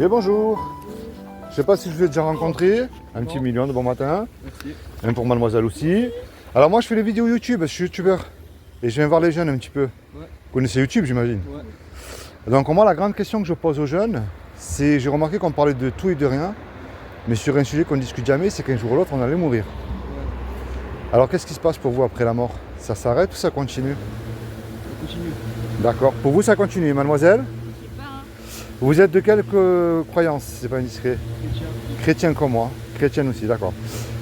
Et bonjour. Je sais pas si je vous ai déjà rencontré. Un petit million de bon matin. Merci. Un pour mademoiselle aussi. Alors moi je fais des vidéos YouTube, je suis youtubeur. Et je viens voir les jeunes un petit peu. Ouais. Vous connaissez YouTube j'imagine. Ouais. Donc moi la grande question que je pose aux jeunes, c'est j'ai remarqué qu'on parlait de tout et de rien. Mais sur un sujet qu'on ne discute jamais, c'est qu'un jour ou l'autre on allait mourir. Ouais. Alors qu'est-ce qui se passe pour vous après la mort? Ça s'arrête ou ça continue? On continue. D'accord. Pour vous ça continue, mademoiselle? Je sais pas, hein. Vous êtes de quelle croyance, si c'est pas indiscret? Chrétien. Chrétien comme moi. Chrétienne aussi, d'accord.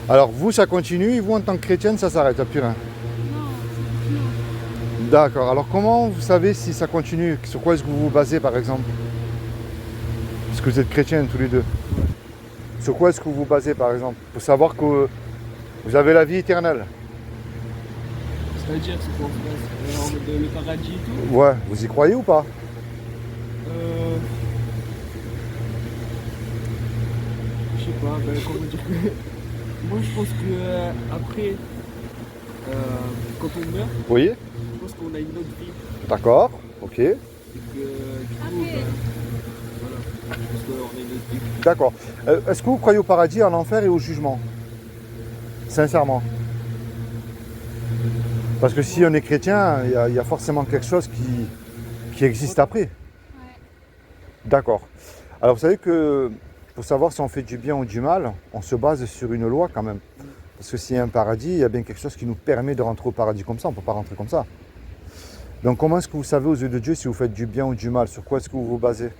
Alors vous ça continue et vous en tant que chrétienne ça s'arrête, il n'y a plus rien. Non, c'est toujours. D'accord. Alors comment vous savez si ça continue? Sur quoi est-ce que vous vous basez par exemple? Parce que vous êtes chrétiens tous les deux. Ouais. Sur quoi est-ce que vous vous basez par exemple? Pour savoir que vous avez la vie éternelle. C'est-à-dire, c'est quoi on se base en mode le paradis et tout. Ouais. Vous y croyez ou pas? Je sais pas, comment dire. Moi je pense que après, quand on meurt, Vous voyez? je pense qu'on a une autre vie. D'accord. Ok. Et que du coup, Après. voilà. Je pense qu'on a une autre vie. D'accord. Est-ce que vous croyez au paradis, à l'enfer et au jugement? Sincèrement. Parce que si on est chrétien, il y a forcément quelque chose qui existe après. Ouais. D'accord. Alors vous savez que pour savoir si on fait du bien ou du mal, on se base sur une loi quand même. Parce que s'il y a un paradis, il y a bien quelque chose qui nous permet de rentrer au paradis comme ça, on ne peut pas rentrer comme ça. Donc comment est-ce que vous savez aux yeux de Dieu si vous faites du bien ou du mal? Sur quoi est-ce que vous vous basez?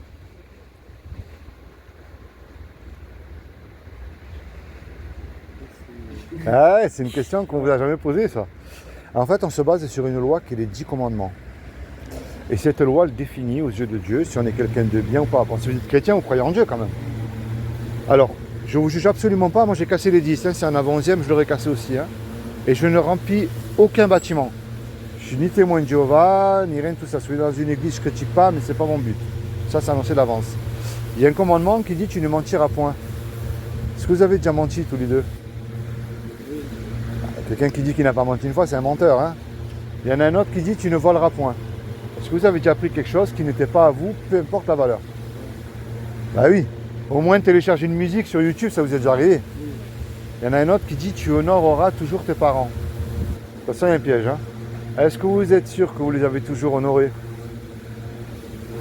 Ah ouais, c'est une question qu'on ne vous a jamais posée ça. En fait, on se base sur une loi qui est les 10 commandements. Et cette loi, elle définit aux yeux de Dieu si on est quelqu'un de bien ou pas. Bon, si vous êtes chrétien, vous croyez en Dieu quand même. Alors, je ne vous juge absolument pas. Moi, j'ai cassé les 10. Hein. Si en avait 11e, je l'aurais cassé aussi. Hein. Et je ne remplis aucun bâtiment. Je suis ni témoin de Jéhovah, ni rien de tout ça. Si vous êtes dans une église, je ne critique pas, mais ce n'est pas mon but. Ça, c'est annoncé d'avance. Il y a un commandement qui dit tu ne mentiras point. Est-ce que vous avez déjà menti tous les deux? Quelqu'un qui dit qu'il n'a pas menti une fois, c'est un menteur. Hein. Il y en a un autre qui dit tu ne voleras point. Est-ce que vous avez déjà pris quelque chose qui n'était pas à vous, peu importe la valeur? Bah oui. Au moins télécharger une musique sur YouTube, ça vous est déjà arrivé. Il y en a un autre qui dit tu honoreras toujours tes parents. De toute façon, il y a un piège. Hein. Est-ce que vous êtes sûr que vous les avez toujours honorés?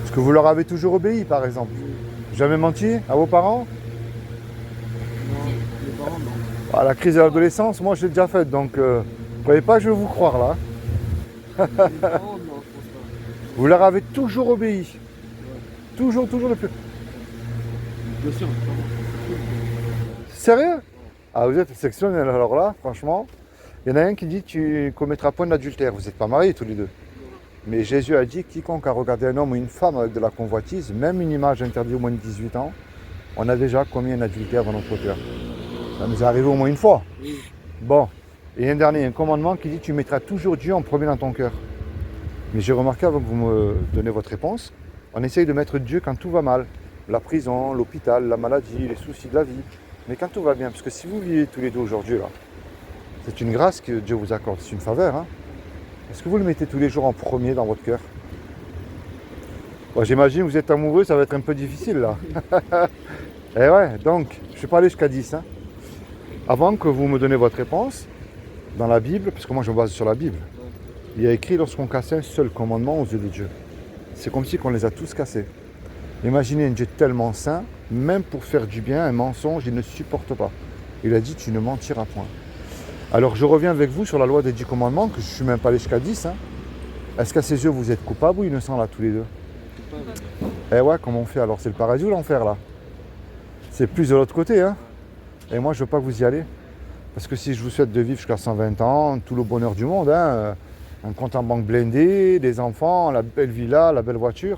Est-ce que vous leur avez toujours obéi, par exemple? Jamais menti à vos parents? Non, les parents, non. Ah, la crise de l'adolescence, moi je l'ai déjà faite, donc ne croyez pas que je vais vous croire là. Les parents, non, je pense pas. Vous leur avez toujours obéi. Ouais. Toujours le plus. Bien sûr, clairement. Sérieux? Ah, vous êtes exceptionnel alors là, franchement. Il y en a un qui dit tu commettras point d'adultère. Vous n'êtes pas mariés tous les deux. Mais Jésus a dit quiconque a regardé un homme ou une femme avec de la convoitise, même une image interdite au moins de 18 ans, on a déjà commis un adultère dans notre cœur. Ça nous est arrivé au moins une fois. Oui. Bon. Et un dernier, un commandement qui dit tu mettras toujours Dieu en premier dans ton cœur. Mais j'ai remarqué avant que vous me donnez votre réponse, on essaye de mettre Dieu quand tout va mal. La prison, l'hôpital, la maladie, les soucis de la vie. Mais quand tout va bien, parce que si vous vivez tous les deux aujourd'hui là, c'est une grâce que Dieu vous accorde, c'est une faveur. Hein. Est-ce que vous le mettez tous les jours en premier dans votre cœur? Bon, j'imagine que vous êtes amoureux, ça va être un peu difficile là. Et ouais, donc, je ne suis pas allé jusqu'à 10. Hein. Avant que vous me donnez votre réponse, dans la Bible, parce que moi je me base sur la Bible, il y a écrit lorsqu'on casse un seul commandement aux yeux de Dieu. C'est comme si on les a tous cassés. Imaginez un Dieu tellement saint, même pour faire du bien, un mensonge, il ne supporte pas. Il a dit tu ne mentiras point. Alors je reviens avec vous sur la loi des 10 commandements, que je ne suis même pas allé jusqu'à 10. Hein. Est-ce qu'à ses yeux vous êtes coupable ou innocent là tous les deux? Eh ouais, comment on fait alors? C'est le paradis ou l'enfer là? C'est plus de l'autre côté. Hein. Et moi je veux pas que vous y allez. Parce que si je vous souhaite de vivre jusqu'à 120 ans, tout le bonheur du monde, hein, un compte en banque blindé, des enfants, la belle villa, la belle voiture.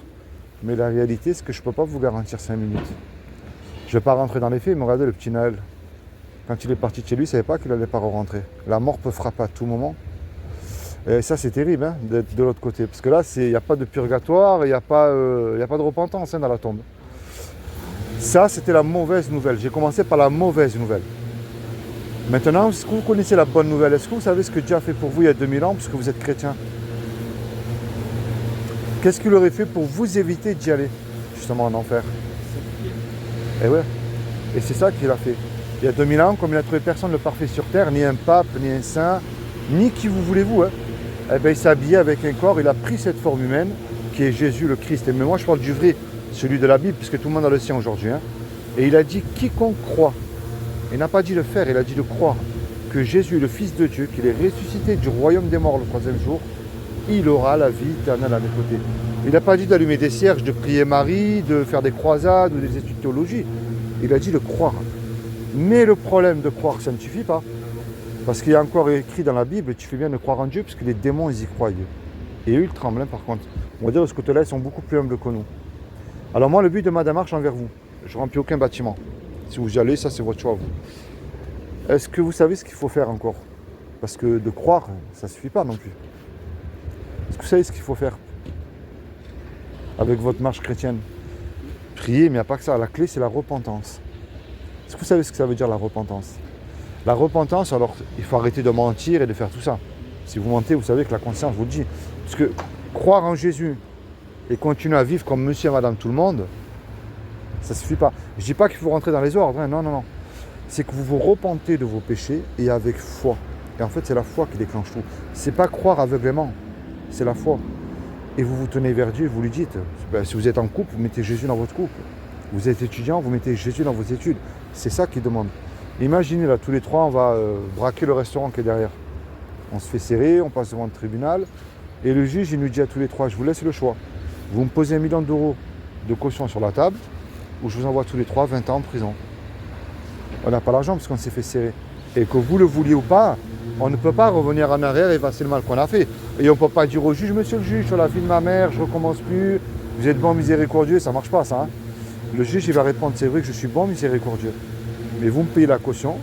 Mais la réalité, c'est que je ne peux pas vous garantir 5 minutes. Je ne vais pas rentrer dans les faits, mais regardez le petit Naël. Quand il est parti de chez lui, il ne savait pas qu'il n'allait pas rentrer. La mort peut frapper à tout moment. Et ça, c'est terrible hein, d'être de l'autre côté. Parce que là, il n'y a pas de purgatoire, il n'y a pas de repentance hein, dans la tombe. Ça, c'était la mauvaise nouvelle. J'ai commencé par la mauvaise nouvelle. Maintenant, est-ce que vous connaissez la bonne nouvelle? Est-ce que vous savez ce que Dieu a fait pour vous il y a 2000 ans, puisque vous êtes chrétien? Qu'est-ce qu'il aurait fait pour vous éviter d'y aller, justement en enfer? Et ouais. Et c'est ça qu'il a fait. Il y a 2000 ans, comme il n'a trouvé personne de parfait sur terre, ni un pape, ni un saint, ni qui vous voulez-vous, hein, eh ben, il s'est habillé avec un corps, il a pris cette forme humaine, qui est Jésus le Christ. Et mais moi je parle du vrai, celui de la Bible, puisque tout le monde a le sien aujourd'hui. Hein. Et il a dit quiconque croit. Il n'a pas dit de faire, il a dit de croire que Jésus est le Fils de Dieu, qu'il est ressuscité du royaume des morts le troisième jour, il aura la vie éternelle à mes côtés. Il n'a pas dit d'allumer des cierges, de prier Marie, de faire des croisades ou des études de théologie. Il a dit de croire. Mais le problème de croire, ça ne suffit pas. Parce qu'il y a encore écrit dans la Bible, tu fais bien de croire en Dieu, parce que les démons, ils y croient. Et eux, ils tremblent, hein, par contre. On va dire de ce côté-là, ils sont beaucoup plus humbles que nous. Alors moi, le but de ma démarche envers vous, je ne remplis aucun bâtiment. Si vous y allez, ça c'est votre choix, vous. Est-ce que vous savez ce qu'il faut faire encore? Parce que de croire, ça ne suffit pas non plus. Est-ce que vous savez ce qu'il faut faire avec votre marche chrétienne? Prier, mais il n'y a pas que ça. La clé, c'est la repentance. Est-ce que vous savez ce que ça veut dire, la repentance? La repentance, alors, il faut arrêter de mentir et de faire tout ça. Si vous mentez, vous savez que la conscience vous le dit. Parce que croire en Jésus et continuer à vivre comme monsieur et madame tout le monde, ça ne suffit pas. Je ne dis pas qu'il faut rentrer dans les ordres, hein. Non, non, non. C'est que vous vous repentez de vos péchés et avec foi. Et en fait, c'est la foi qui déclenche tout. C'est pas croire aveuglément, c'est la foi. Et vous vous tenez vers Dieu et vous lui dites, ben, si vous êtes en couple, vous mettez Jésus dans votre couple. Vous êtes étudiant, vous mettez Jésus dans vos études. C'est ça qu'il demande. Imaginez là, tous les trois, on va braquer le restaurant qui est derrière. On se fait serrer, on passe devant le tribunal. Et le juge, il nous dit à tous les trois, je vous laisse le choix. Vous me posez 1 million d'euros de caution sur la table, ou je vous envoie tous les trois 20 ans en prison. On n'a pas l'argent parce qu'on s'est fait serrer. Et que vous le vouliez ou pas, on ne peut pas revenir en arrière et effacer le mal qu'on a fait. Et on ne peut pas dire au juge, monsieur le juge, sur la vie de ma mère, je ne recommence plus, vous êtes bon, miséricordieux, ça ne marche pas ça. Hein. Le juge, il va répondre, c'est vrai que je suis bon, miséricordieux. Mais vous me payez la caution,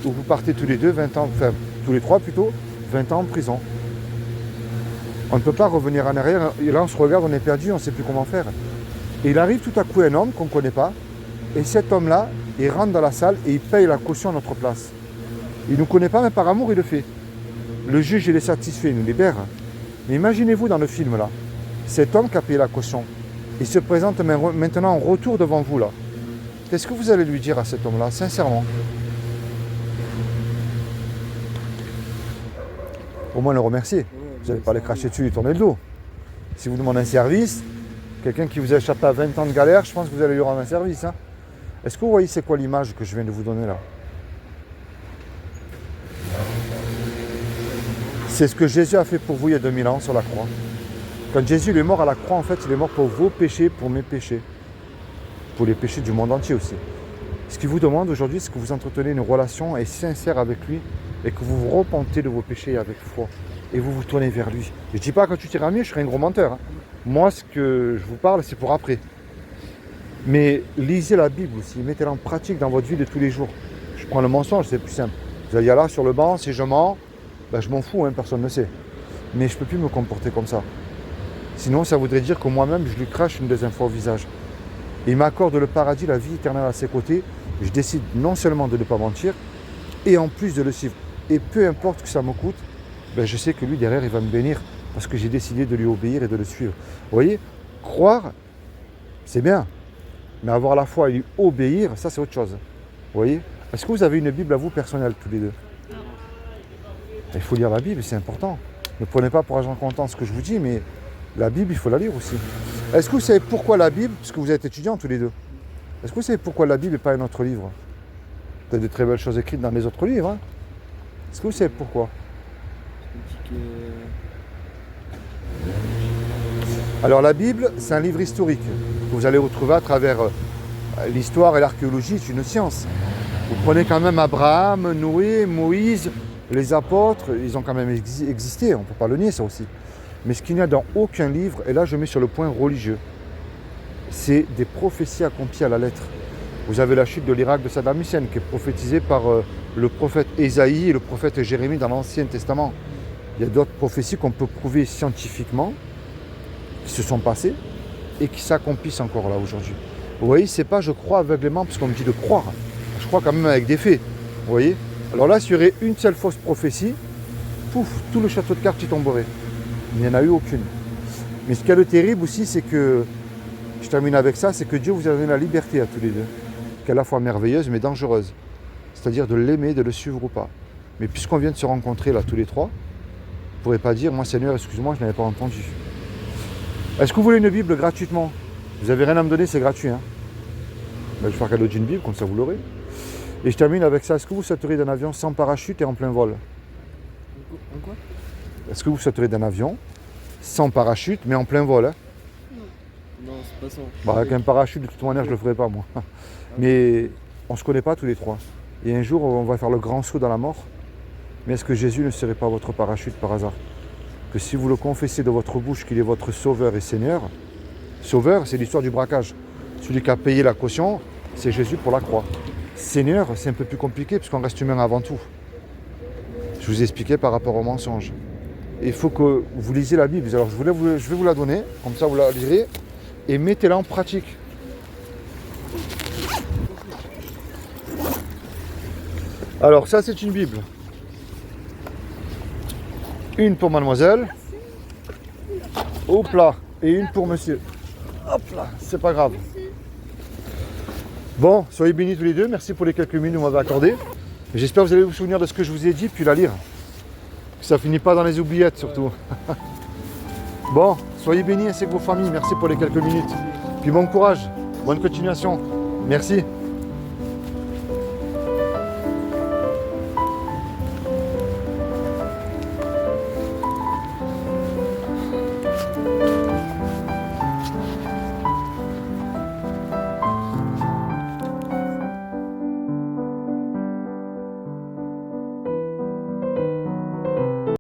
ou vous partez tous les deux 20 ans, enfin tous les trois plutôt, 20 ans en prison. On ne peut pas revenir en arrière, et là on se regarde, on est perdu, on ne sait plus comment faire. Et il arrive tout à coup un homme qu'on ne connaît pas, et cet homme-là, il rentre dans la salle et il paye la caution à notre place. Il ne nous connaît pas, mais par amour, il le fait. Le juge, il est satisfait, il nous libère. Mais imaginez-vous dans le film, là, cet homme qui a payé la caution, il se présente maintenant en retour devant vous, là. Qu'est-ce que vous allez lui dire à cet homme-là, sincèrement? Au moins le remercier. Vous n'allez pas les cracher dessus et tourner le dos. Si vous demandez un service, quelqu'un qui vous a échappé à 20 ans de galère, je pense que vous allez lui rendre un service. Hein. Est-ce que vous voyez c'est quoi l'image que je viens de vous donner là? C'est ce que Jésus a fait pour vous il y a 2000 ans sur la croix. Quand Jésus est mort à la croix, en fait, il est mort pour vos péchés, pour mes péchés. Pour les péchés du monde entier aussi. Ce qu'il vous demande aujourd'hui, c'est que vous entretenez une relation sincère avec lui et que vous vous repentez de vos péchés avec foi. Et vous vous tournez vers lui. Je ne dis pas quand tu t'iras mieux, je serai un gros menteur. Hein. Moi, ce que je vous parle, c'est pour après. Mais lisez la Bible aussi, mettez-la en pratique dans votre vie de tous les jours. Je prends le mensonge, c'est plus simple. Vous allez là sur le banc, si je mens, ben je m'en fous, hein, personne ne sait. Mais je ne peux plus me comporter comme ça. Sinon, ça voudrait dire que moi-même, je lui crache une deuxième fois au visage. Et il m'accorde le paradis, la vie éternelle à ses côtés. Je décide non seulement de ne pas mentir, et en plus de le suivre. Et peu importe ce que ça me coûte, ben je sais que lui, derrière, il va me bénir parce que j'ai décidé de lui obéir et de le suivre. Vous voyez, croire, c'est bien. Mais avoir la foi et lui obéir, ça, c'est autre chose. Vous voyez? Est-ce que vous avez une Bible à vous personnelle, tous les deux? Il faut lire la Bible, c'est important. Ne prenez pas pour argent comptant ce que je vous dis, mais la Bible, il faut la lire aussi. Est-ce que vous savez pourquoi la Bible, puisque vous êtes étudiants tous les deux, est-ce que vous savez pourquoi la Bible et pas un autre livre? Peut-être de très belles choses écrites dans les autres livres. Hein. Est-ce que vous savez pourquoi? Alors la Bible, c'est un livre historique que vous allez retrouver à travers l'histoire et l'archéologie, c'est une science. Vous prenez quand même Abraham, Noé, Moïse, les apôtres, ils ont quand même existé, on ne peut pas le nier ça aussi. Mais ce qu'il n'y a dans aucun livre, et là je mets sur le point religieux, c'est des prophéties accomplies à la lettre. Vous avez la chute de l'Irak de Saddam Hussein qui est prophétisée par le prophète Ésaïe et le prophète Jérémie dans l'Ancien Testament. Il y a d'autres prophéties qu'on peut prouver scientifiquement, qui se sont passées et qui s'accomplissent encore là aujourd'hui. Vous voyez, c'est pas je crois aveuglément parce qu'on me dit de croire. Je crois quand même avec des faits. Vous voyez? Alors là, s'il y aurait une seule fausse prophétie, pouf, tout le château de cartes y tomberait. Il n'y en a eu aucune. Mais ce qu'il y a de terrible aussi, c'est que, je termine avec ça, c'est que Dieu vous a donné la liberté à tous les deux. qui est à la fois merveilleuse mais dangereuse. C'est-à-dire de l'aimer, de le suivre ou pas. Mais puisqu'on vient de se rencontrer là tous les trois, vous ne pourrez pas dire, moi Seigneur, excuse-moi, je n'avais pas entendu. Est-ce que vous voulez une Bible gratuitement? Vous n'avez rien à me donner, c'est gratuit. Hein, ben, je vais faire cadeau d'une Bible, comme ça vous l'aurez. Et je termine avec ça. Est-ce que vous sauteriez d'un avion sans parachute et en plein vol? En quoi? Est-ce que vous sauteriez d'un avion sans parachute mais en plein vol, hein? Non, c'est pas ça. Bah, avec un parachute, de toute manière, je ne le ferai pas, moi. Mais on ne se connaît pas tous les trois. Et un jour, on va faire le grand saut dans la mort. Mais est-ce que Jésus ne serait pas votre parachute par hasard? Que si vous le confessez de votre bouche qu'il est votre sauveur et Seigneur, sauveur, c'est l'histoire du braquage. Celui qui a payé la caution, c'est Jésus pour la croix. Seigneur, c'est un peu plus compliqué puisqu'on reste humain avant tout. Je vous ai expliqué par rapport au mensonge. Il faut que vous lisiez la Bible. Alors je vais vous la donner, comme ça vous la lirez, et mettez-la en pratique. Alors ça c'est une Bible. Une pour mademoiselle. Hop là. Et une pour monsieur. Hop là, c'est pas grave. Bon, soyez bénis tous les deux. Merci pour les quelques minutes que vous m'avez accordées. J'espère que vous allez vous souvenir de ce que je vous ai dit, puis la lire. Que ça finit pas dans les oubliettes surtout. Bon, soyez bénis ainsi que vos familles. Merci pour les quelques minutes. Puis bon courage, bonne continuation. Merci.